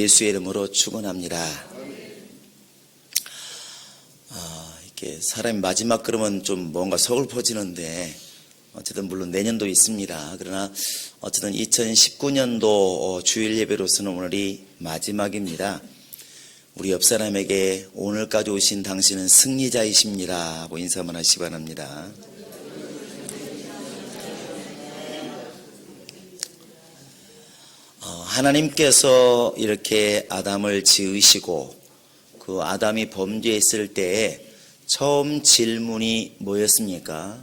예수의 이름으로 축원합니다. 이렇게 사람이 마지막 그러면 좀 뭔가 서글퍼지는데 어쨌든 물론 내년도 있습니다. 그러나 어쨌든 2019년도 주일 예배로서는 오늘이 마지막입니다. 우리 옆 사람에게 오늘까지 오신 당신은 승리자이십니다 하고 인사만 하시기 바랍니다. 하나님께서 이렇게 아담을 지으시고 그 아담이 범죄했을 때에 처음 질문이 뭐였습니까?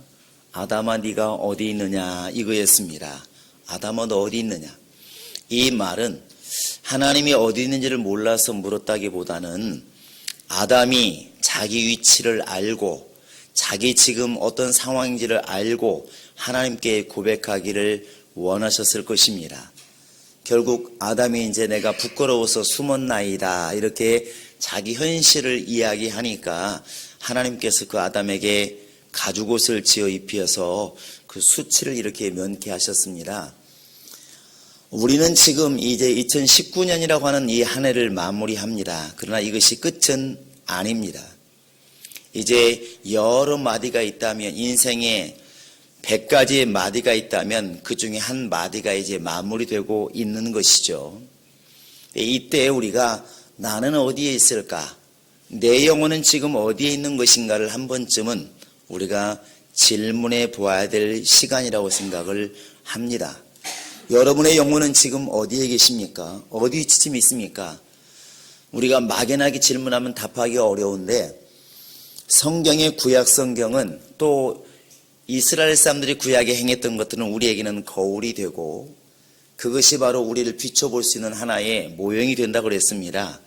아담아 네가 어디 있느냐 이거였습니다. 아담아 너 어디 있느냐? 이 말은 하나님이 어디 있는지를 몰라서 물었다기보다는 아담이 자기 위치를 알고 자기 지금 어떤 상황인지를 알고 하나님께 고백하기를 원하셨을 것입니다. 결국 아담이 이제 내가 부끄러워서 숨었나이다 이렇게 자기 현실을 이야기하니까 하나님께서 그 아담에게 가죽옷을 지어 입혀서 그 수치를 이렇게 면케하셨습니다. 우리는 지금 이제 2019년이라고 하는 이 한 해를 마무리합니다. 그러나 이것이 끝은 아닙니다. 이제 여러 마디가 있다면 인생에 100가지의 마디가 있다면 그 중에 한 마디가 이제 마무리되고 있는 것이죠. 이때 우리가 나는 어디에 있을까? 내 영혼은 지금 어디에 있는 것인가를 한 번쯤은 우리가 질문해 보아야 될 시간이라고 생각을 합니다. 여러분의 영혼은 지금 어디에 계십니까? 어디쯤 있습니까? 우리가 막연하게 질문하면 답하기 어려운데 성경의 구약 성경은 또 이스라엘 사람들이 구약에 행했던 것들은 우리에게는 거울이 되고 그것이 바로 우리를 비춰볼 수 있는 하나의 모형이 된다고 그랬습니다.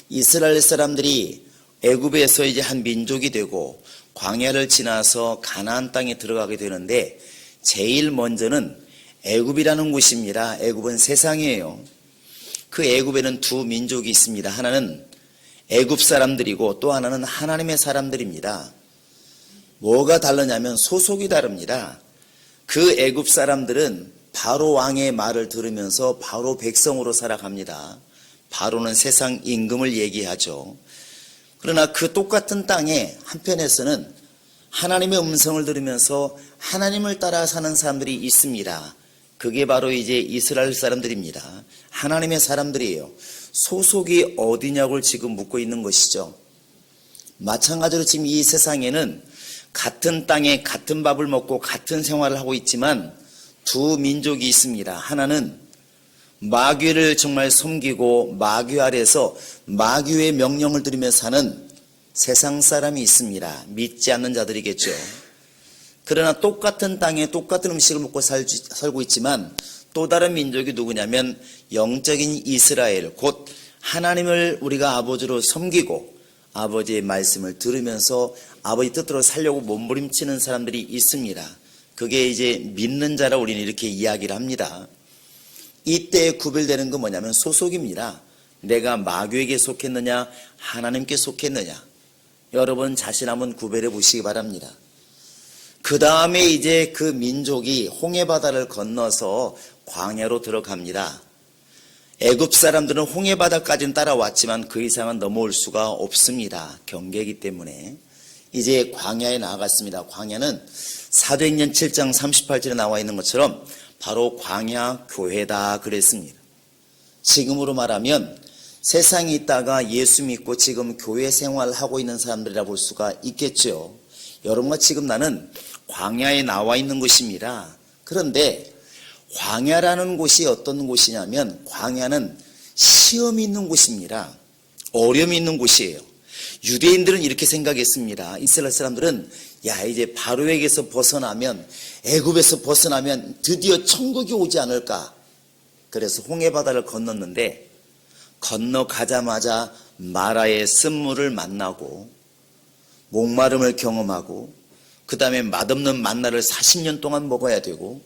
이스라엘 사람들이 애굽에서 이제 한 민족이 되고 광야를 지나서 가나안 땅에 들어가게 되는데 제일 먼저는 애굽이라는 곳입니다. 애굽은 세상이에요. 그 애굽에는 두 민족이 있습니다. 하나는 애굽 사람들이고 또 하나는 하나님의 사람들입니다. 뭐가 다르냐면 소속이 다릅니다. 그 애굽 사람들은 바로 왕의 말을 들으면서 바로 백성으로 살아갑니다. 바로는 세상 임금을 얘기하죠. 그러나 그 똑같은 땅에 한편에서는 하나님의 음성을 들으면서 하나님을 따라 사는 사람들이 있습니다. 그게 바로 이제 이스라엘 사람들입니다. 하나님의 사람들이에요. 소속이 어디냐고 지금 묻고 있는 것이죠. 마찬가지로 지금 이 세상에는 같은 땅에 같은 밥을 먹고 같은 생활을 하고 있지만 두 민족이 있습니다. 하나는 마귀를 정말 섬기고 마귀 아래서 마귀의 명령을 들으며 사는 세상 사람이 있습니다. 믿지 않는 자들이겠죠. 그러나 똑같은 땅에 똑같은 음식을 먹고 살고 있지만 또 다른 민족이 누구냐면 영적인 이스라엘, 곧 하나님을 우리가 아버지로 섬기고 아버지의 말씀을 들으면서 아버지 뜻대로 살려고 몸부림치는 사람들이 있습니다. 그게 이제 믿는 자라 우리는 이렇게 이야기를 합니다. 이때 구별되는 건 뭐냐면 소속입니다. 내가 마귀에게 속했느냐 하나님께 속했느냐 여러분 자신 한번 구별해 보시기 바랍니다. 그 다음에 이제 그 민족이 홍해바다를 건너서 광야로 들어갑니다. 애굽 사람들은 홍해바다까지는 따라왔지만 그 이상은 넘어올 수가 없습니다. 경계이기 때문에 이제 광야에 나아갔습니다. 광야는 사도행전 7장 38절에 나와 있는 것처럼 바로 광야 교회다 그랬습니다. 지금으로 말하면 세상에 있다가 예수 믿고 지금 교회 생활하고 있는 사람들이라 볼 수가 있겠죠. 여러분과 지금 나는 광야에 나와 있는 것입니다. 그런데 광야라는 곳이 어떤 곳이냐면 광야는 시험이 있는 곳입니다. 어려움이 있는 곳이에요. 유대인들은 이렇게 생각했습니다. 이스라엘 사람들은 야 이제 바로에게서 벗어나면 애굽에서 벗어나면 드디어 천국이 오지 않을까. 그래서 홍해바다를 건넜는데 건너가자마자 마라의 쓴물을 만나고 목마름을 경험하고 그 다음에 맛없는 만나를 40년 동안 먹어야 되고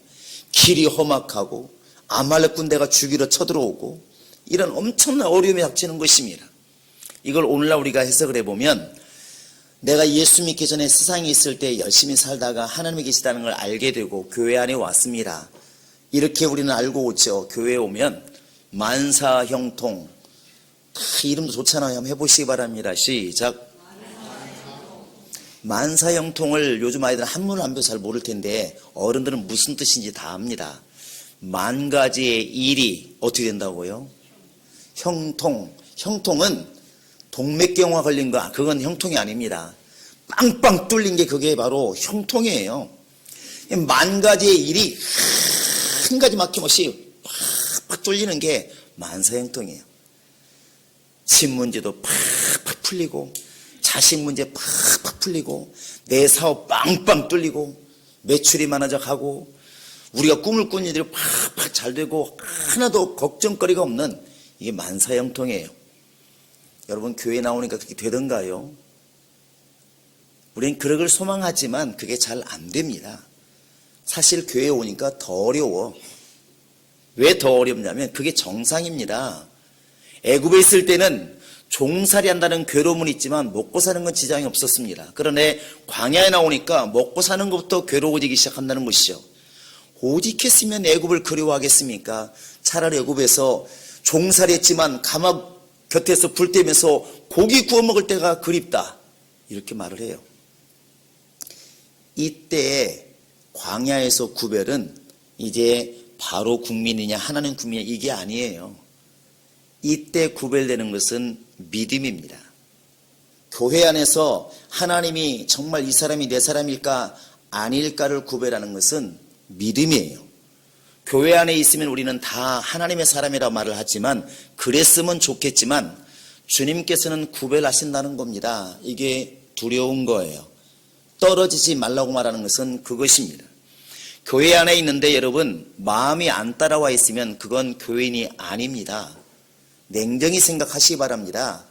길이 험악하고 아말렉 군대가 죽이러 쳐들어오고 이런 엄청난 어려움이 닥치는 것입니다. 이걸 오늘날 우리가 해석을 해보면 내가 예수 믿기 전에 세상에 있을 때 열심히 살다가 하나님이 계시다는 걸 알게 되고 교회 안에 왔습니다. 이렇게 우리는 알고 오죠. 교회에 오면 만사형통 다 이름도 좋잖아요. 한번 해보시기 바랍니다. 시작. 만사형통을 요즘 아이들은 한문을 안 배워 잘 모를 텐데 어른들은 무슨 뜻인지 다 압니다. 만 가지의 일이 어떻게 된다고요? 형통. 형통은 동맥경화 걸린 거, 그건 형통이 아닙니다. 빵빵 뚫린 게 그게 바로 형통이에요. 만 가지의 일이 한 가지 막힘없이 팍팍 뚫리는 게 만사형통이에요. 집 문제도 팍팍 풀리고, 자식 문제 팍팍 풀리고, 내 사업 빵빵 뚫리고, 매출이 많아져 가고, 우리가 꿈을 꾸는 일들이 팍팍 잘 되고, 하나도 걱정거리가 없는 이게 만사형통이에요. 여러분, 교회 나오니까 그렇게 되던가요? 우리는 그러길 소망하지만 그게 잘 안 됩니다. 사실 교회에 오니까 더 어려워. 왜 더 어렵냐면 그게 정상입니다. 애굽에 있을 때는 종살이 한다는 괴로움은 있지만 먹고 사는 건 지장이 없었습니다. 그런데 광야에 나오니까 먹고 사는 것부터 괴로워지기 시작한다는 것이죠. 오직 했으면 애굽을 그리워하겠습니까? 차라리 애굽에서 종살이 했지만 감옥 곁에서 불 떼면서 고기 구워 먹을 때가 그립다. 이렇게 말을 해요. 이때 광야에서 구별은 이제 바로 국민이냐 하나님 국민이냐 이게 아니에요. 이때 구별되는 것은 믿음입니다. 교회 안에서 하나님이 정말 이 사람이 내 사람일까 아닐까를 구별하는 것은 믿음이에요. 교회 안에 있으면 우리는 다 하나님의 사람이라고 말을 하지만 그랬으면 좋겠지만 주님께서는 구별하신다는 겁니다. 이게 두려운 거예요. 떨어지지 말라고 말하는 것은 그것입니다. 교회 안에 있는데 여러분 마음이 안 따라와 있으면 그건 교인이 아닙니다. 냉정히 생각하시기 바랍니다.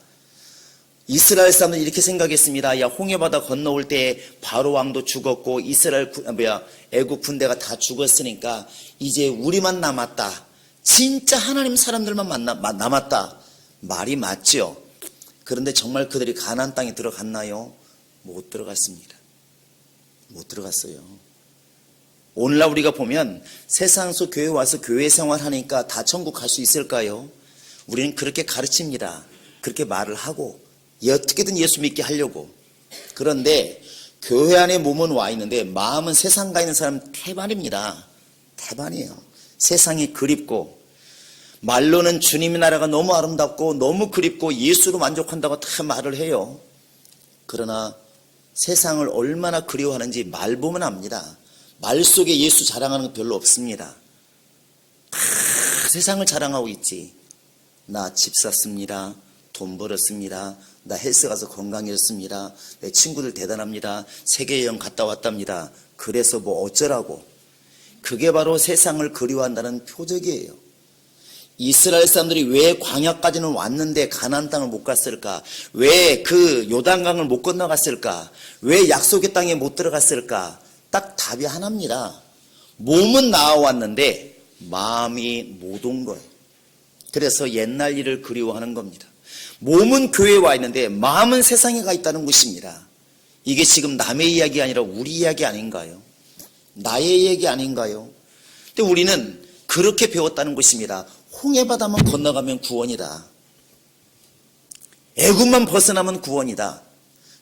이스라엘 사람들은 이렇게 생각했습니다. 야, 홍해바다 건너올 때 바로 왕도 죽었고 애국 군대가 다 죽었으니까 이제 우리만 남았다. 진짜 하나님 사람들만 남았다. 말이 맞죠. 그런데 정말 그들이 가나안 땅에 들어갔나요? 못 들어갔습니다. 못 들어갔어요. 오늘날 우리가 보면 세상 속 교회 와서 교회 생활하니까 다 천국 갈 수 있을까요? 우리는 그렇게 가르칩니다. 그렇게 말을 하고 어떻게든 예수 믿게 하려고. 그런데 교회 안에 몸은 와 있는데 마음은 세상 가 있는 사람 태반입니다. 태반이에요. 세상이 그립고 말로는 주님의 나라가 너무 아름답고 너무 그립고 예수로 만족한다고 다 말을 해요. 그러나 세상을 얼마나 그리워하는지 말 보면 압니다. 말 속에 예수 자랑하는 거 별로 없습니다. 다 세상을 자랑하고 있지. 나 집 샀습니다. 돈 벌었습니다. 나 헬스 가서 건강해졌습니다. 내 친구들 대단합니다. 세계여행 갔다 왔답니다. 그래서 뭐 어쩌라고. 그게 바로 세상을 그리워한다는 표적이에요. 이스라엘 사람들이 왜 광야까지는 왔는데 가나안 땅을 못 갔을까? 왜 그 요단강을 못 건너갔을까? 왜 약속의 땅에 못 들어갔을까? 딱 답이 하나입니다. 몸은 나와왔는데 마음이 못 온 거예요. 그래서 옛날 일을 그리워하는 겁니다. 몸은 교회에 와 있는데 마음은 세상에 가 있다는 것입니다. 이게 지금 남의 이야기 아니라 우리 이야기 아닌가요? 나의 이야기 아닌가요? 근데 우리는 그렇게 배웠다는 것입니다. 홍해바다만 건너가면 구원이다. 애굽만 벗어나면 구원이다.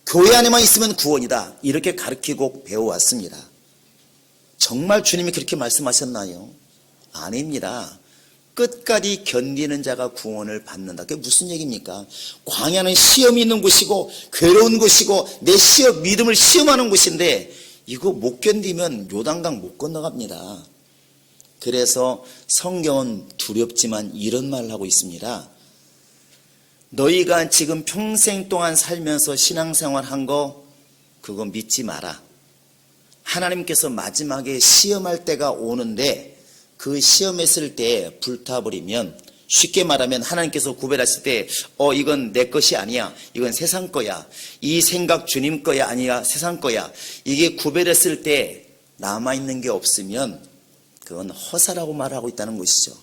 교회 안에만 있으면 구원이다. 이렇게 가르치고 배워왔습니다. 정말 주님이 그렇게 말씀하셨나요? 아닙니다. 끝까지 견디는 자가 구원을 받는다. 그게 무슨 얘기입니까? 광야는 시험이 있는 곳이고 괴로운 곳이고 내 믿음을 시험하는 곳인데 이거 못 견디면 요단강 못 건너갑니다. 그래서 성경은 두렵지만 이런 말을 하고 있습니다. 너희가 지금 평생 동안 살면서 신앙생활 한 거 그거 믿지 마라. 하나님께서 마지막에 시험할 때가 오는데 그 시험했을 때 불타버리면 쉽게 말하면 하나님께서 구별하실 때 이건 내 것이 아니야. 이건 세상 거야. 이 생각 주님 거야 아니야 세상 거야. 이게 구별했을 때 남아있는 게 없으면 그건 허사라고 말하고 있다는 것이죠.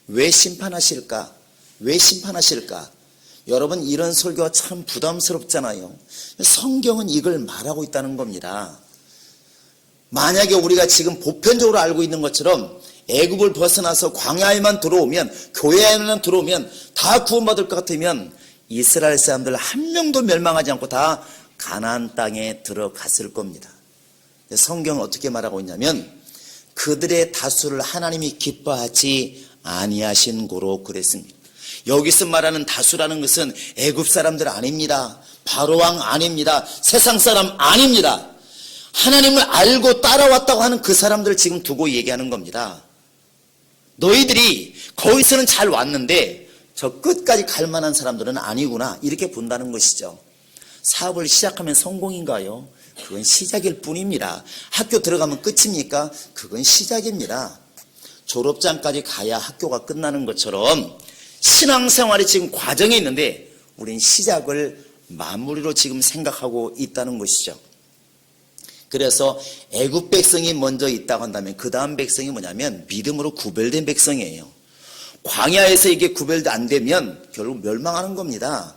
왜 심판하실까? 왜 심판하실까? 여러분 이런 설교가 참 부담스럽잖아요. 성경은 이걸 말하고 있다는 겁니다. 만약에 우리가 지금 보편적으로 알고 있는 것처럼 애굽을 벗어나서 광야에만 들어오면, 교회에만 들어오면 다 구원받을 것 같으면 이스라엘 사람들 한 명도 멸망하지 않고 다 가나안 땅에 들어갔을 겁니다. 성경은 어떻게 말하고 있냐면 그들의 다수를 하나님이 기뻐하지 아니하신 고로 그랬습니다. 여기서 말하는 다수라는 것은 애굽 사람들 아닙니다. 바로 왕 아닙니다. 세상 사람 아닙니다. 하나님을 알고 따라왔다고 하는 그 사람들을 지금 두고 얘기하는 겁니다. 너희들이 거기서는 잘 왔는데 저 끝까지 갈 만한 사람들은 아니구나, 이렇게 본다는 것이죠. 사업을 시작하면 성공인가요? 그건 시작일 뿐입니다. 학교 들어가면 끝입니까? 그건 시작입니다. 졸업장까지 가야 학교가 끝나는 것처럼 신앙생활이 지금 과정에 있는데 우린 시작을 마무리로 지금 생각하고 있다는 것이죠. 그래서 애굽 백성이 먼저 있다고 한다면 그 다음 백성이 뭐냐면 믿음으로 구별된 백성이에요. 광야에서 이게 구별도 안 되면 결국 멸망하는 겁니다.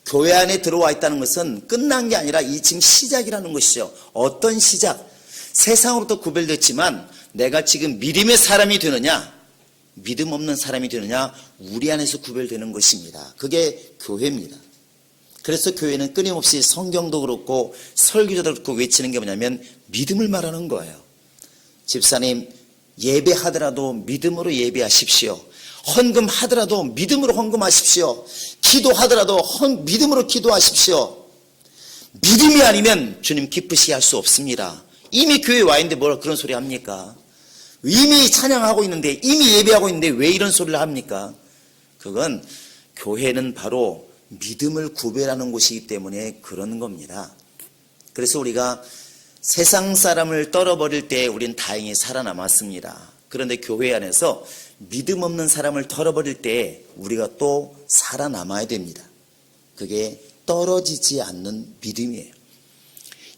교회 안에 들어와 있다는 것은 끝난 게 아니라 이 지금 시작이라는 것이죠. 어떤 시작? 세상으로부터 구별됐지만 내가 지금 믿음의 사람이 되느냐, 믿음 없는 사람이 되느냐, 우리 안에서 구별되는 것입니다. 그게 교회입니다. 그래서 교회는 끊임없이 성경도 그렇고 설교자도 그렇고 외치는 게 뭐냐면 믿음을 말하는 거예요. 집사님, 예배하더라도 믿음으로 예배하십시오. 헌금하더라도 믿음으로 헌금하십시오. 기도하더라도 믿음으로 기도하십시오. 믿음이 아니면 주님 기쁘시게 할 수 없습니다. 이미 교회에 와 있는데 뭐라 그런 소리 합니까? 이미 찬양하고 있는데, 이미 예배하고 있는데 왜 이런 소리를 합니까? 그건 교회는 바로 믿음을 구별하는 곳이기 때문에 그런 겁니다. 그래서 우리가 세상 사람을 떨어버릴 때 우린 다행히 살아남았습니다. 그런데 교회 안에서 믿음 없는 사람을 털어버릴 때 우리가 또 살아남아야 됩니다. 그게 떨어지지 않는 믿음이에요.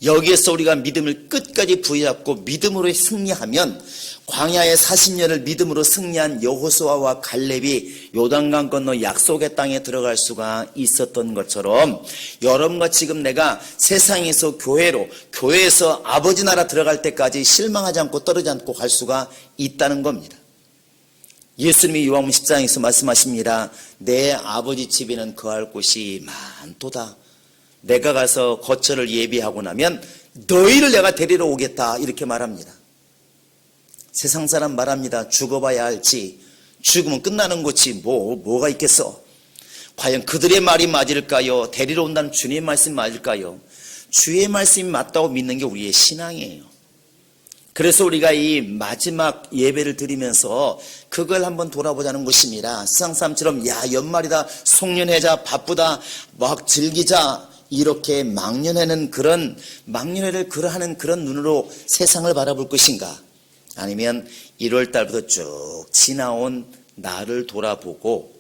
여기에서 우리가 믿음을 끝까지 부여잡고 믿음으로 승리하면 광야의 40년을 믿음으로 승리한 여호수아와 갈렙이 요단강 건너 약속의 땅에 들어갈 수가 있었던 것처럼 여러분과 지금 내가 세상에서 교회에서 아버지 나라 들어갈 때까지 실망하지 않고 떨어지지 않고 갈 수가 있다는 겁니다. 예수님이 요한복음 10장에서 말씀하십니다. 내 아버지 집에는 거할 곳이 많도다. 내가 가서 거처를 예비하고 나면 너희를 내가 데리러 오겠다, 이렇게 말합니다. 세상 사람 말합니다. 죽어봐야 알지, 죽으면 끝나는 거지 뭐가 있겠어. 과연 그들의 말이 맞을까요? 데리러 온다는 주님의 말씀이 맞을까요? 주의 말씀이 맞다고 믿는 게 우리의 신앙이에요. 그래서 우리가 이 마지막 예배를 드리면서 그걸 한번 돌아보자는 것입니다. 세상 사람처럼 야 연말이다, 송년회자, 바쁘다, 막 즐기자, 이렇게 막년회는 막년회를 하는 그런 눈으로 세상을 바라볼 것인가? 아니면 1월 달부터 쭉 지나온 나를 돌아보고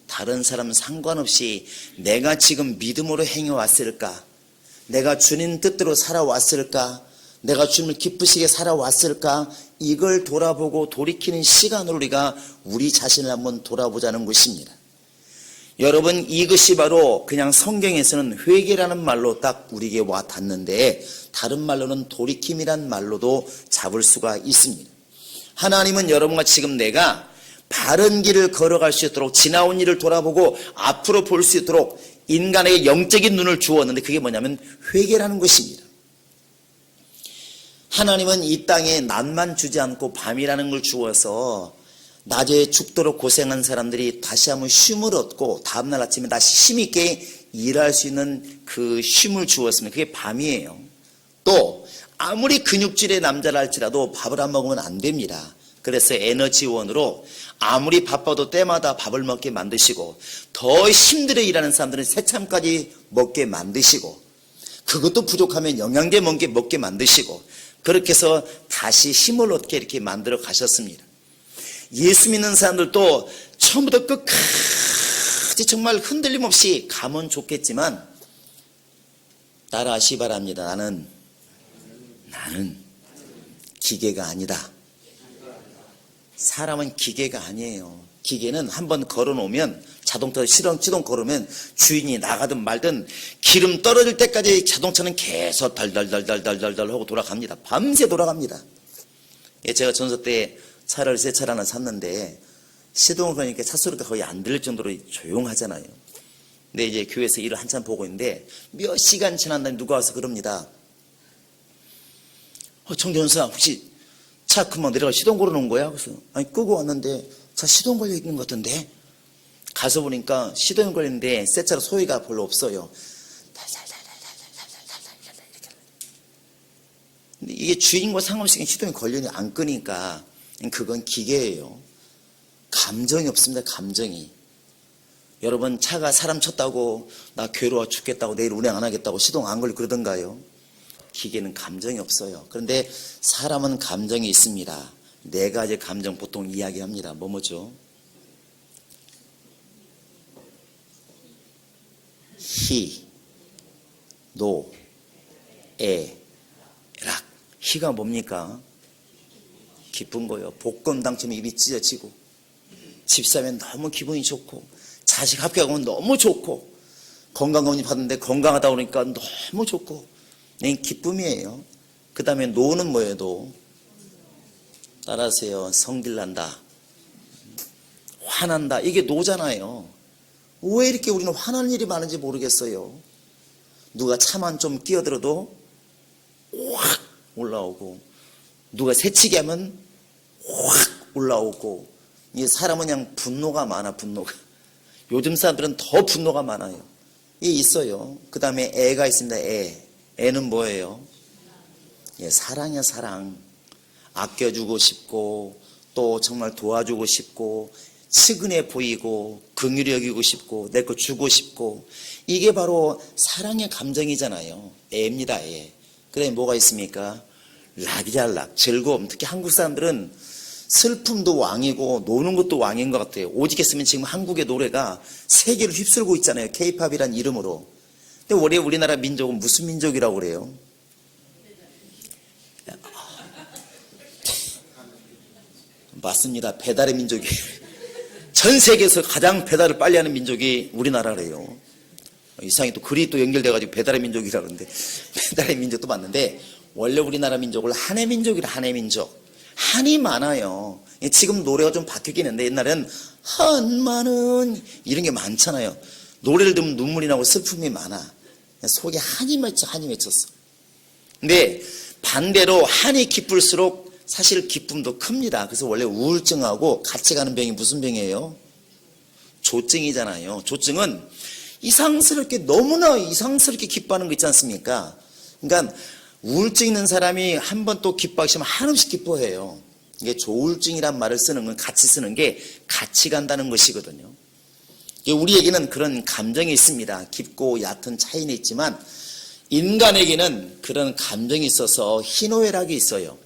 다른 사람 상관없이 내가 지금 믿음으로 행해왔을까? 내가 주님 뜻대로 살아왔을까? 내가 주님을 기쁘시게 살아왔을까? 이걸 돌아보고 돌이키는 시간으로 우리가 우리 자신을 한번 돌아보자는 것입니다. 여러분, 이것이 바로 그냥 성경에서는 회개라는 말로 딱 우리에게 와 닿는데 다른 말로는 돌이킴이란 말로도 잡을 수가 있습니다. 하나님은 여러분과 지금 내가 바른 길을 걸어갈 수 있도록 지나온 일을 돌아보고 앞으로 볼 수 있도록 인간에게 영적인 눈을 주었는데 그게 뭐냐면 회개라는 것입니다. 하나님은 이 땅에 낮만 주지 않고 밤이라는 걸 주어서 낮에 죽도록 고생한 사람들이 다시 한번 쉼을 얻고 다음날 아침에 다시 힘있게 일할 수 있는 그 쉼을 주었으면 그게 밤이에요. 또 아무리 근육질의 남자라 할지라도 밥을 안 먹으면 안 됩니다. 그래서 에너지원으로 아무리 바빠도 때마다 밥을 먹게 만드시고 더 힘들게 일하는 사람들은 새참까지 먹게 만드시고 그것도 부족하면 영양제 먹게 만드시고 그렇게 해서 다시 힘을 얻게 이렇게 만들어 가셨습니다. 예수 믿는 사람들도 처음부터 끝까지 정말 흔들림 없이 가면 좋겠지만 따라하시 바랍니다. 나는 기계가 아니다. 사람은 기계가 아니에요. 기계는 한번 걸어놓으면 자동차 시동 걸으면 주인이 나가든 말든 기름 떨어질 때까지 자동차는 계속 달달달달달달 하고 돌아갑니다. 밤새 돌아갑니다. 제가 전서 때 차를 새 차를 하나 샀는데 시동을 거니까 차 소리가 거의 안 들릴 정도로 조용하잖아요. 근데 이제 교회에서 일을 한참 보고 있는데 몇 시간 지난 다음에 누가 와서 그럽니다. 정전사 혹시 차 금방 내려가 시동 걸어놓은 거야? 그래서 아니 끄고 왔는데 차 시동 걸려 있는 것 같던데. 가서 보니까 시동 걸리는데 새 차로 소리가 별로 없어요. 근데 이게 주인과 상관없이 시동이 걸려니 안 끄니까 그건 기계예요. 감정이 없습니다. 감정이. 여러분 차가 사람 쳤다고 나 괴로워 죽겠다고 내일 운행 안 하겠다고 시동 안 걸리고 그러던가요? 기계는 감정이 없어요. 그런데 사람은 감정이 있습니다. 네 가지 감정 보통 이야기합니다. 뭐죠? 희, 노, 애, 락. 희가 뭡니까? 기쁜 거예요. 복권 당첨에 입이 찢어지고, 집 사면 너무 기분이 좋고, 자식 합격하면 너무 좋고, 건강검진 받는데 건강하다 그러니까 너무 좋고, 네, 기쁨이에요. 그 다음에 노는 뭐예요? 노. 따라하세요. 성질난다, 화난다. 이게 노잖아요. 왜 이렇게 우리는 화나는 일이 많은지 모르겠어요. 누가 차만 좀 끼어들어도 확 올라오고, 누가 새치기 하면 확 올라오고, 이 사람은 그냥 분노가 많아. 분노가. 요즘 사람들은 더 분노가 많아요. 이게 있어요. 그 다음에 애가 있습니다. 애는 뭐예요? 예, 사랑이야. 사랑. 아껴주고 싶고, 또 정말 도와주고 싶고, 측은해 보이고, 긍휼히 여기고 싶고, 내 거 주고 싶고, 이게 바로 사랑의 감정이잖아요. 애입니다. 애. 그 다음에 뭐가 있습니까? 락이자 락. 즐거움. 특히 한국 사람들은 슬픔도 왕이고 노는 것도 왕인 것 같아요. 오직 했으면 지금 한국의 노래가 세계를 휩쓸고 있잖아요. K-팝이란 이름으로. 근데 원래 우리나라 민족은 무슨 민족이라고 그래요? 맞습니다. 배달의 민족이에요. 전 세계에서 가장 배달을 빨리 하는 민족이 우리나라래요. 이상하게 또 글이 또 연결돼가지고 배달의 민족이라 그러는데, 배달의 민족도 맞는데, 원래 우리나라 민족을 한의 민족이라. 한의 민족. 한이 많아요. 지금 노래가 좀 바뀌긴 했는데 옛날엔 한많은 이런 게 많잖아요. 노래를 들으면 눈물이 나고 슬픔이 많아. 속에 한이 맺혀. 한이 맺혔어. 근데 반대로 한이 기쁠수록 사실 기쁨도 큽니다. 그래서 원래 우울증하고 같이 가는 병이 무슨 병이에요? 조증이잖아요. 조증은 이상스럽게, 너무나 이상스럽게 기뻐하는 거 있지 않습니까? 그러니까 우울증 있는 사람이 한 번 또 기뻐하기 시작하면 한없이 기뻐해요. 이게 조울증이란 말을 쓰는 건, 같이 쓰는 게 같이 간다는 것이거든요. 우리에게는 그런 감정이 있습니다. 깊고 얕은 차이는 있지만 인간에게는 그런 감정이 있어서 희노애락이 있어요.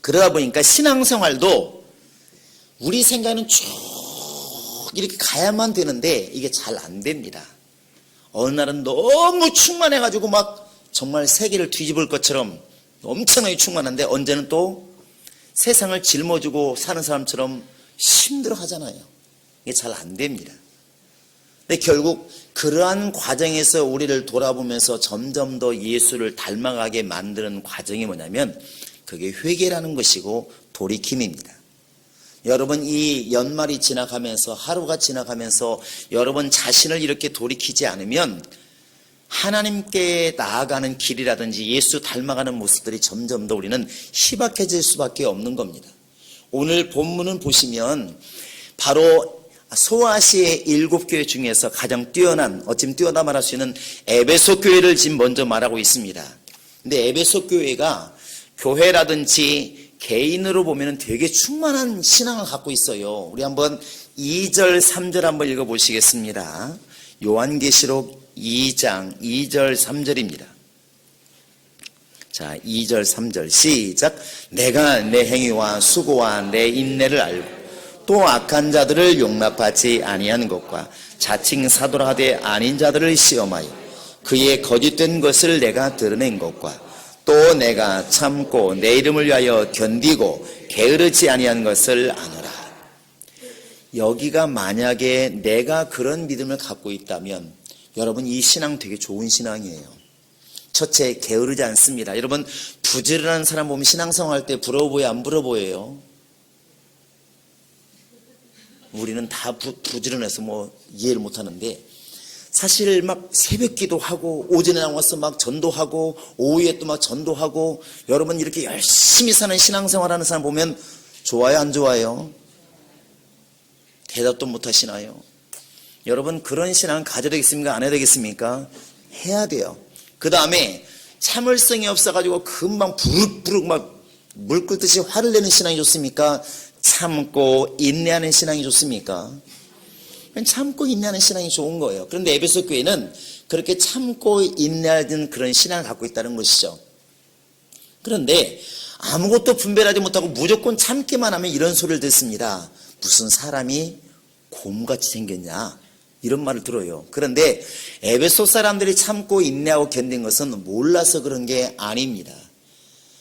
그러다 보니까 신앙생활도 우리 생각은 쭉 이렇게 가야만 되는데 이게 잘 안 됩니다. 어느 날은 너무 충만해가지고 막 정말 세계를 뒤집을 것처럼 엄청나게 충만한데, 언제는 또 세상을 짊어지고 사는 사람처럼 힘들어 하잖아요. 이게 잘 안 됩니다. 근데 결국 그러한 과정에서 우리를 돌아보면서 점점 더 예수를 닮아가게 만드는 과정이 뭐냐면, 그게 회개라는 것이고 돌이킴입니다. 여러분, 이 연말이 지나가면서, 하루가 지나가면서 여러분 자신을 이렇게 돌이키지 않으면 하나님께 나아가는 길이라든지 예수 닮아가는 모습들이 점점 더 우리는 희박해질 수밖에 없는 겁니다. 오늘 본문은 보시면 바로 소아시아의 7교회 중에서 가장 뛰어난, 어찌면 뛰어나 말할 수 있는 에베소 교회를 지금 먼저 말하고 있습니다. 근데 에베소 교회가 교회라든지 개인으로 보면 되게 충만한 신앙을 갖고 있어요. 우리 한번 2절 3절 한번 읽어보시겠습니다. 요한계시록 2장 2절 3절입니다. 자, 2절 3절 시작. 내가 내 행위와 수고와 내 인내를 알고 또 악한 자들을 용납하지 아니한 것과 자칭 사도라 하되 아닌 자들을 시험하여 그의 거짓된 것을 내가 드러낸 것과 또 내가 참고 내 이름을 위하여 견디고 게으르지 아니한 것을 아노라. 여기가 만약에 내가 그런 믿음을 갖고 있다면 여러분, 이 신앙 되게 좋은 신앙이에요. 첫째, 게으르지 않습니다. 여러분, 부지런한 사람 보면 신앙생활 할 때 부러워 보여요, 안 부러워 보여요? 우리는 다 부지런해서 뭐 이해를 못하는데, 사실 막 새벽 기도하고 오전에 나와서 막 전도하고 오후에 또 막 전도하고, 여러분 이렇게 열심히 사는 신앙생활하는 사람 보면 좋아요, 안 좋아요? 대답도 못 하시나요? 여러분 그런 신앙 가져야 되겠습니까? 안 해야 되겠습니까? 해야 돼요. 그 다음에 참을성이 없어가지고 금방 부룩부룩 막 물 끓듯이 화를 내는 신앙이 좋습니까? 참고 인내하는 신앙이 좋습니까? 참고 인내하는 신앙이 좋은 거예요. 그런데 에베소 교회는 그렇게 참고 인내하는 그런 신앙을 갖고 있다는 것이죠. 그런데 아무것도 분별하지 못하고 무조건 참기만 하면 이런 소리를 듣습니다. 무슨 사람이 곰같이 생겼냐, 이런 말을 들어요. 그런데 에베소 사람들이 참고 인내하고 견딘 것은 몰라서 그런 게 아닙니다.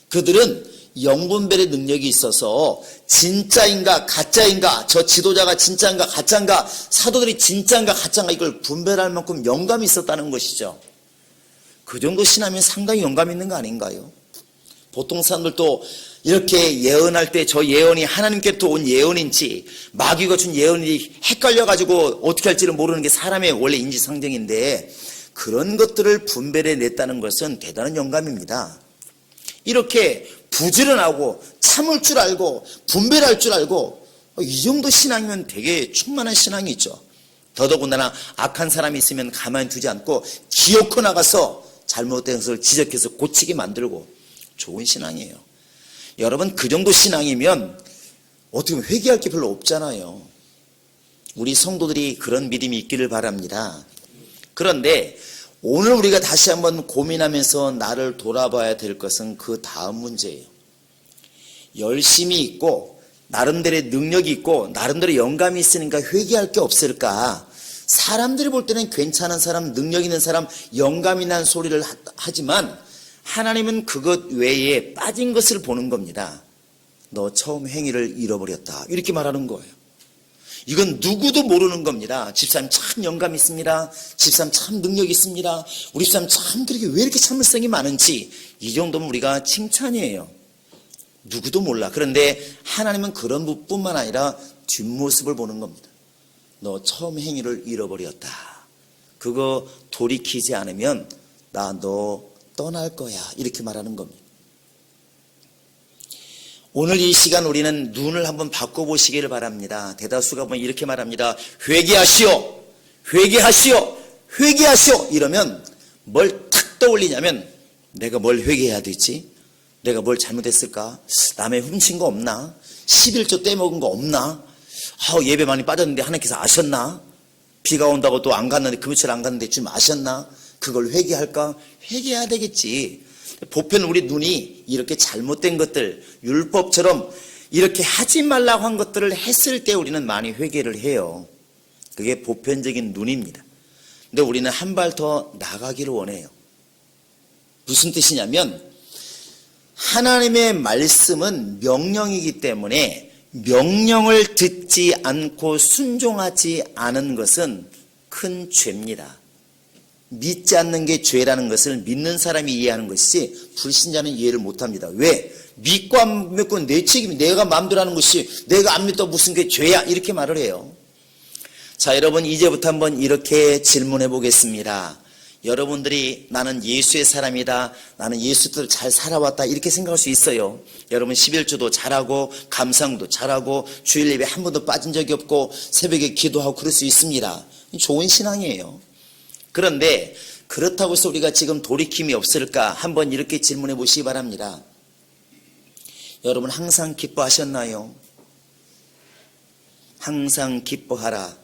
그들은 영분별의 능력이 있어서 진짜인가 가짜인가, 저 지도자가 진짜인가 가짜인가, 사도들이 진짜인가 가짜인가, 이걸 분별할 만큼 영감이 있었다는 것이죠. 그 정도 신하면 상당히 영감 있는 거 아닌가요? 보통 사람들도 이렇게 예언할 때 저 예언이 하나님께부터 온 예언인지 마귀가 준 예언이 헷갈려가지고 어떻게 할지를 모르는 게 사람의 원래 인지상정인데, 그런 것들을 분별해냈다는 것은 대단한 영감입니다. 이렇게 부지런하고 참을 줄 알고 분별할 줄 알고, 이 정도 신앙이면 되게 충만한 신앙이죠. 더더군다나 악한 사람이 있으면 가만히 두지 않고 기어코 나가서 잘못된 것을 지적해서 고치게 만들고, 좋은 신앙이에요. 여러분 그 정도 신앙이면 어떻게 보면 회개할 게 별로 없잖아요. 우리 성도들이 그런 믿음이 있기를 바랍니다. 그런데 오늘 우리가 다시 한번 고민하면서 나를 돌아봐야 될 것은 그 다음 문제예요. 열심히 있고 나름대로의 능력이 있고 나름대로 영감이 있으니까 회개할 게 없을까? 사람들이 볼 때는 괜찮은 사람, 능력 있는 사람, 영감이 난 소리를 하지만 하나님은 그것 외에 빠진 것을 보는 겁니다. 너 처음 행위를 잃어버렸다, 이렇게 말하는 거예요. 이건 누구도 모르는 겁니다. 집사님 참 영감 있습니다. 집사님 참 능력 있습니다. 우리 집사님 참 그렇게 왜 이렇게 참을성이 많은지, 이 정도면 우리가 칭찬이에요. 누구도 몰라. 그런데 하나님은 그런 뿐만 아니라 뒷모습을 보는 겁니다. 너 처음 행위를 잃어버렸다. 그거 돌이키지 않으면 나 너 떠날 거야, 이렇게 말하는 겁니다. 오늘 이 시간 우리는 눈을 한번 바꿔보시기를 바랍니다. 대다수가 보면 이렇게 말합니다. 회개하시오, 회개하시오, 회개하시오. 이러면 뭘 탁 떠올리냐면, 내가 뭘 회개해야 되지? 내가 뭘 잘못했을까? 남의 훔친 거 없나? 11조 떼먹은 거 없나? 예배 많이 빠졌는데 하나님께서 아셨나? 비가 온다고 또 안 갔는데, 그 며칠 안 갔는데 좀 아셨나? 그걸 회개할까? 회개해야 되겠지. 보편 우리 눈이 이렇게 잘못된 것들, 율법처럼 이렇게 하지 말라고 한 것들을 했을 때 우리는 많이 회개를 해요. 그게 보편적인 눈입니다. 근데 우리는 한 발 더 나가기를 원해요. 무슨 뜻이냐면, 하나님의 말씀은 명령이기 때문에 명령을 듣지 않고 순종하지 않은 것은 큰 죄입니다. 믿지 않는 게 죄라는 것을 믿는 사람이 이해하는 것이지 불신자는 이해를 못합니다. 왜? 믿고 안 믿고 내 책임이, 내가 마음대로 하는 것이, 내가 안 믿다 무슨 게 죄야, 이렇게 말을 해요. 자, 여러분 이제부터 한번 이렇게 질문해 보겠습니다. 여러분들이 나는 예수의 사람이다, 나는 예수대로 잘 살아왔다, 이렇게 생각할 수 있어요. 여러분 11조도 잘하고 감상도 잘하고 주일 예배 한 번도 빠진 적이 없고 새벽에 기도하고 그럴 수 있습니다. 좋은 신앙이에요. 그런데 그렇다고 해서 우리가 지금 돌이킴이 없을까? 한번 이렇게 질문해 보시기 바랍니다. 여러분 항상 기뻐하셨나요? 항상 기뻐하라.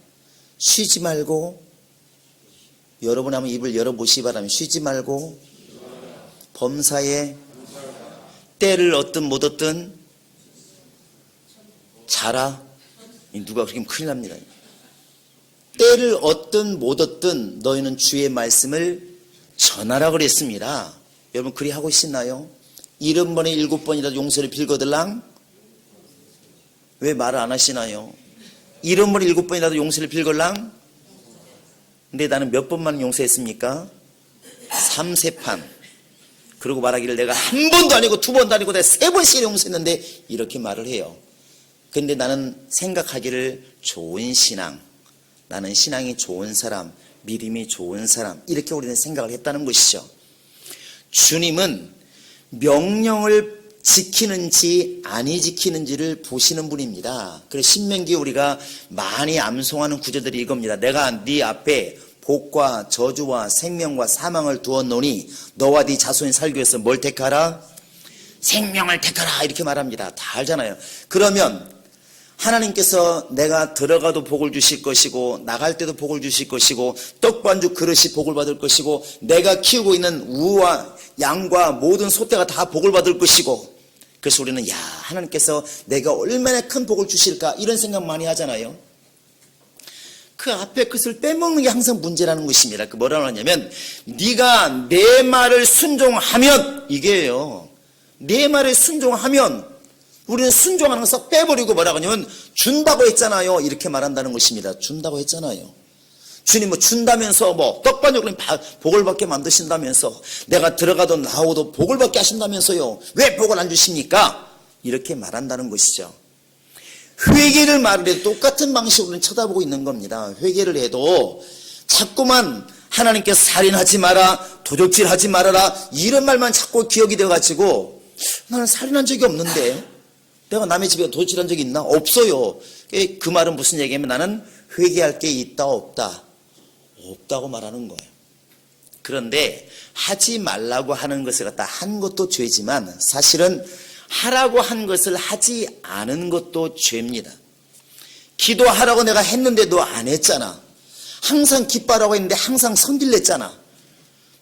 쉬지 말고, 여러분 한번 입을 열어보시기 바랍니다. 쉬지 말고 범사에 때를 얻든 못 얻든 자라. 누가 그렇게 하면 큰일 납니다. 때를 얻든 못 얻든 너희는 주의 말씀을 전하라 그랬습니다. 여러분 그리 하고 있나요? 70번에 7번이라도 용서를 빌거들랑 왜 말을 안 하시나요? 70번에 7번이라도 용서를 빌걸랑. 근데 나는 몇 번만 용서했습니까? 3세판. 그리고 말하기를 내가 한 번도 아니고 두 번도 아니고 내가 3번씩 용서했는데, 이렇게 말을 해요. 근데 나는 생각하기를 좋은 신앙, 나는 신앙이 좋은 사람, 믿음이 좋은 사람, 이렇게 우리는 생각을 했다는 것이죠. 주님은 명령을 지키는지 아니 지키는지를 보시는 분입니다. 그래서 신명기에 우리가 많이 암송하는 구절들이 이겁니다. 내가 네 앞에 복과 저주와 생명과 사망을 두었노니 너와 네 자손이 살기 위해서 뭘 택하라? 생명을 택하라, 이렇게 말합니다. 다 알잖아요. 그러면 하나님께서 내가 들어가도 복을 주실 것이고 나갈 때도 복을 주실 것이고 떡반죽 그릇이 복을 받을 것이고 내가 키우고 있는 우와 양과 모든 소떼가 다 복을 받을 것이고, 그래서 우리는 야, 하나님께서 내가 얼마나 큰 복을 주실까, 이런 생각 많이 하잖아요. 그 앞에 것을 빼먹는 게 항상 문제라는 것입니다. 그 뭐라고 하냐면 네가 내 말을 순종하면, 이게요, 내 말을 순종하면, 우리는 순종하는 것을 빼버리고 뭐라고 하냐면 준다고 했잖아요, 이렇게 말한다는 것입니다. 준다고 했잖아요. 주님 뭐 준다면서 뭐 떡반죽을 복을 받게 만드신다면서 내가 들어가도 나오도 복을 받게 하신다면서요, 왜 복을 안 주십니까? 이렇게 말한다는 것이죠. 회개를 말을 해도 똑같은 방식으로 쳐다보고 있는 겁니다. 회개를 해도 자꾸만 하나님께서 살인하지 마라, 도적질하지 말아라, 이런 말만 자꾸 기억이 돼가지고 나는 살인한 적이 없는데, 내가 남의 집에 도둑질한 적이 있나? 없어요. 그 말은 무슨 얘기냐면 나는 회개할 게 있다 없다? 없다고 말하는 거예요. 그런데 하지 말라고 하는 것을 갖다 한 것도 죄지만 사실은 하라고 한 것을 하지 않은 것도 죄입니다. 기도하라고 내가 했는데 너 안 했잖아. 항상 기뻐하라고 했는데 항상 성질 냈잖아.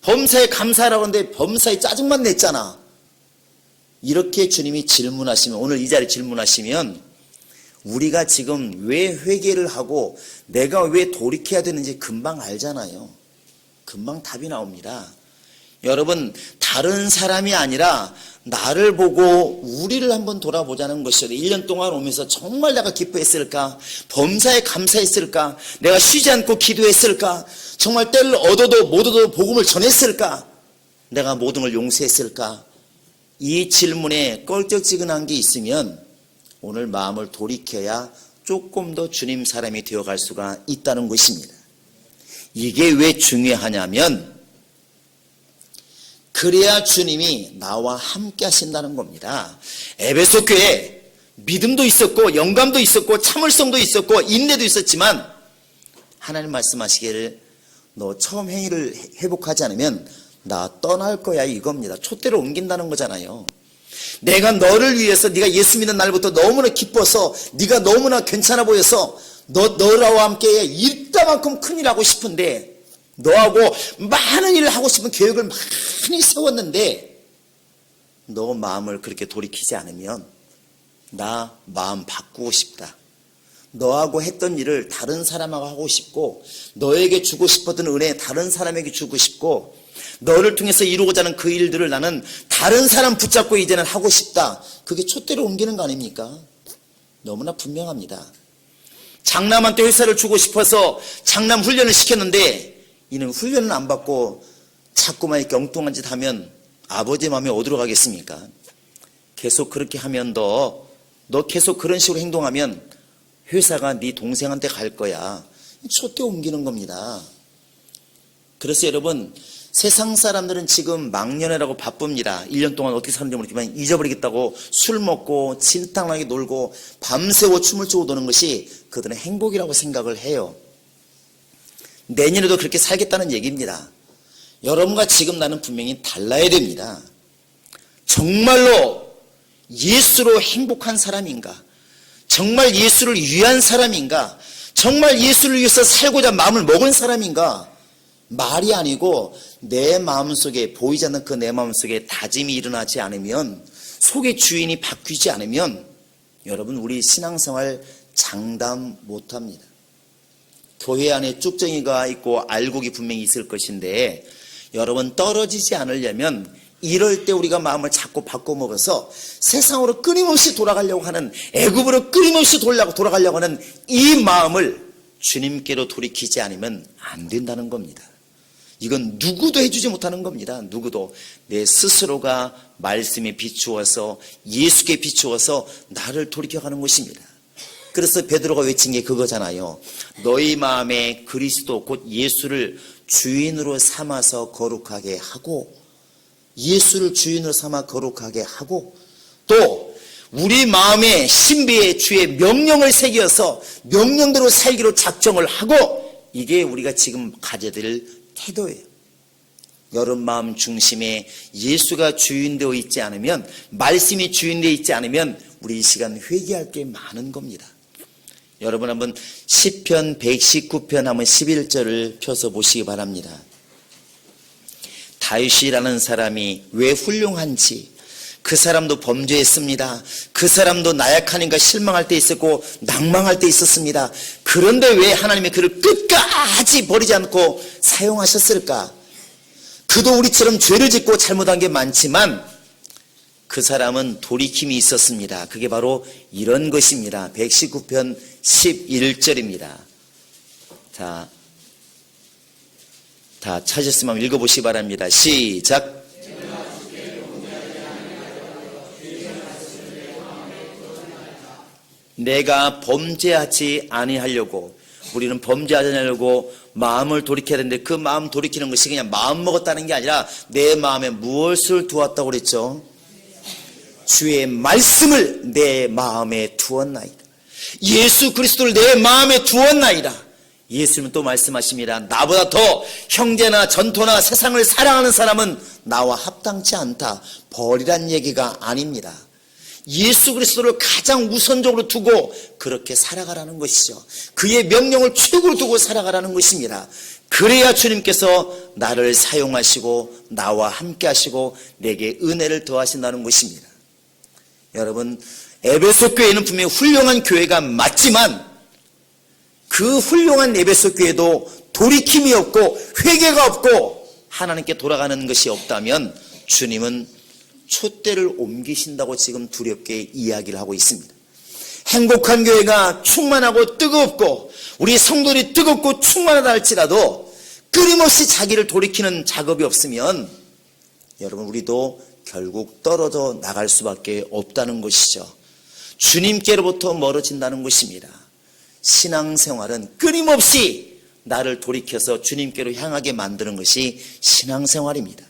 범사에 감사하라고 했는데 범사에 짜증만 냈잖아. 이렇게 주님이 질문하시면, 오늘 이 자리에 질문하시면 우리가 지금 왜 회개를 하고 내가 왜 돌이켜야 되는지 금방 알잖아요. 금방 답이 나옵니다. 여러분, 다른 사람이 아니라 나를 보고 우리를 한번 돌아보자는 것이죠. 1년 동안 오면서 정말 내가 기뻐했을까? 범사에 감사했을까? 내가 쉬지 않고 기도했을까? 정말 때를 얻어도 못 얻어도 복음을 전했을까? 내가 모든 걸 용서했을까? 이 질문에 껄쩍지근한 게 있으면 오늘 마음을 돌이켜야 조금 더 주님 사람이 되어갈 수가 있다는 것입니다. 이게 왜 중요하냐면 그래야 주님이 나와 함께 하신다는 겁니다. 에베소 교회에 믿음도 있었고 영감도 있었고 참을성도 있었고 인내도 있었지만 하나님 말씀하시기를 너 처음 행위를 회복하지 않으면 나 떠날 거야, 이겁니다. 촛대로 옮긴다는 거잖아요. 내가 너를 위해서, 네가 예수 믿는 날부터 너무나 기뻐서, 네가 너무나 괜찮아 보여서 너라와 함께 이따만큼 큰일 하고 싶은데, 너하고 많은 일을 하고 싶은 계획을 많이 세웠는데 너 마음을 그렇게 돌이키지 않으면 나 마음 바꾸고 싶다, 너하고 했던 일을 다른 사람하고 하고 싶고, 너에게 주고 싶었던 은혜 다른 사람에게 주고 싶고, 너를 통해서 이루고자 하는 그 일들을 나는 다른 사람 붙잡고 이제는 하고 싶다. 그게 촛대로 옮기는 거 아닙니까? 너무나 분명합니다. 장남한테 회사를 주고 싶어서 장남 훈련을 시켰는데 이는 훈련은 안 받고 자꾸만 이렇게 엉뚱한 짓 하면 아버지 마음에 어디로 가겠습니까? 계속 그렇게 하면 너 계속 그런 식으로 행동하면 회사가 네 동생한테 갈 거야. 촛대 옮기는 겁니다. 그래서 여러분, 세상 사람들은 지금 망년회라고 바쁩니다. 1년 동안 어떻게 사는지 모르겠지만 잊어버리겠다고 술 먹고 진탕하게 놀고 밤새워 춤을 추고 노는 것이 그들은 행복이라고 생각을 해요. 내년에도 그렇게 살겠다는 얘기입니다. 여러분과 지금 나는 분명히 달라야 됩니다. 정말로 예수로 행복한 사람인가? 정말 예수를 위한 사람인가? 정말 예수를 위해서 살고자 마음을 먹은 사람인가? 말이 아니고 내 마음속에, 보이지 않는 그 내 마음속에 다짐이 일어나지 않으면, 속의 주인이 바뀌지 않으면 여러분, 우리 신앙생활 장담 못합니다. 교회 안에 쭉정이가 있고 알곡이 분명히 있을 것인데, 여러분, 떨어지지 않으려면 이럴 때 우리가 마음을 자꾸 바꿔먹어서 세상으로 끊임없이 돌아가려고 하는, 애굽으로 끊임없이 돌아가려고 하는 이 마음을 주님께로 돌이키지 않으면 안 된다는 겁니다. 이건 누구도 해주지 못하는 겁니다. 누구도. 내 스스로가 말씀에 비추어서, 예수께 비추어서 나를 돌이켜가는 것입니다. 그래서 베드로가 외친 게 그거잖아요. 너희 마음에 그리스도 곧 예수를 주인으로 삼아서 거룩하게 하고, 예수를 주인으로 삼아 거룩하게 하고, 또 우리 마음에 신비의 주의 명령을 새겨서 명령대로 살기로 작정을 하고, 이게 우리가 지금 가져야 될 태도예요. 여러분 마음 중심에 예수가 주인되어 있지 않으면, 말씀이 주인되어 있지 않으면 우리 이 시간 회개할 게 많은 겁니다. 여러분 한번 시편 119편 한번 11절을 펴서 보시기 바랍니다. 다윗이라는 사람이 왜 훌륭한지, 그 사람도 범죄했습니다. 그 사람도 나약하니까 실망할 때 있었고 낭망할 때 있었습니다. 그런데 왜 하나님이 그를 끝까지 버리지 않고 사용하셨을까? 그도 우리처럼 죄를 짓고 잘못한 게 많지만 그 사람은 돌이킴이 있었습니다. 그게 바로 이런 것입니다. 119편 11절입니다. 다 찾으셨으면 읽어보시기 바랍니다. 시작. 내가 범죄하지 아니하려고, 우리는 범죄하지 않으려고 마음을 돌이켜야 되는데, 그 마음 돌이키는 것이 그냥 마음 먹었다는 게 아니라 내 마음에 무엇을 두었다고 그랬죠? 주의 말씀을 내 마음에 두었나이다. 예수 그리스도를 내 마음에 두었나이다. 예수님은 또 말씀하십니다. 나보다 더 형제나 전토나 세상을 사랑하는 사람은 나와 합당치 않다. 버리란 얘기가 아닙니다. 예수 그리스도를 가장 우선적으로 두고 그렇게 살아가라는 것이죠. 그의 명령을 최고로 두고 살아가라는 것입니다. 그래야 주님께서 나를 사용하시고 나와 함께 하시고 내게 은혜를 더하신다는 것입니다. 여러분, 에베소 교회는 분명히 훌륭한 교회가 맞지만 그 훌륭한 에베소 교회도 돌이킴이 없고 회개가 없고 하나님께 돌아가는 것이 없다면 주님은 촛대를 옮기신다고 지금 두렵게 이야기를 하고 있습니다. 행복한 교회가 충만하고 뜨겁고 우리 성도들이 뜨겁고 충만하다 할지라도 끊임없이 자기를 돌이키는 작업이 없으면 여러분 우리도 결국 떨어져 나갈 수밖에 없다는 것이죠. 주님께로부터 멀어진다는 것입니다. 신앙생활은 끊임없이 나를 돌이켜서 주님께로 향하게 만드는 것이 신앙생활입니다.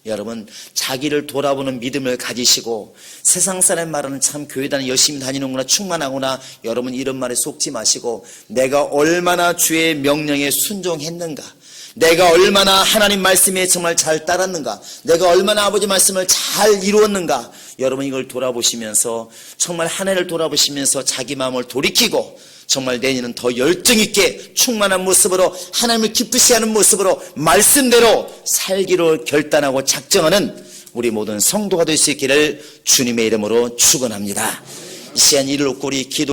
여러분 자기를 돌아보는 믿음을 가지시고 세상 사람 말하는 참 교회 다니 열심히 다니는구나 충만하구나 여러분 이런 말에 속지 마시고 내가 얼마나 주의 명령에 순종했는가, 내가 얼마나 하나님 말씀에 정말 잘 따랐는가, 내가 얼마나 아버지 말씀을 잘 이루었는가, 여러분 이걸 돌아보시면서 정말 한 해를 돌아보시면서 자기 마음을 돌이키고 정말 내년은 더 열정있게 충만한 모습으로 하나님을 기쁘시 하는 모습으로 말씀대로 살기로 결단하고 작정하는 우리 모든 성도가 될 수 있기를 주님의 이름으로 축원합니다. 이 시간 이를 놓고 우리 기도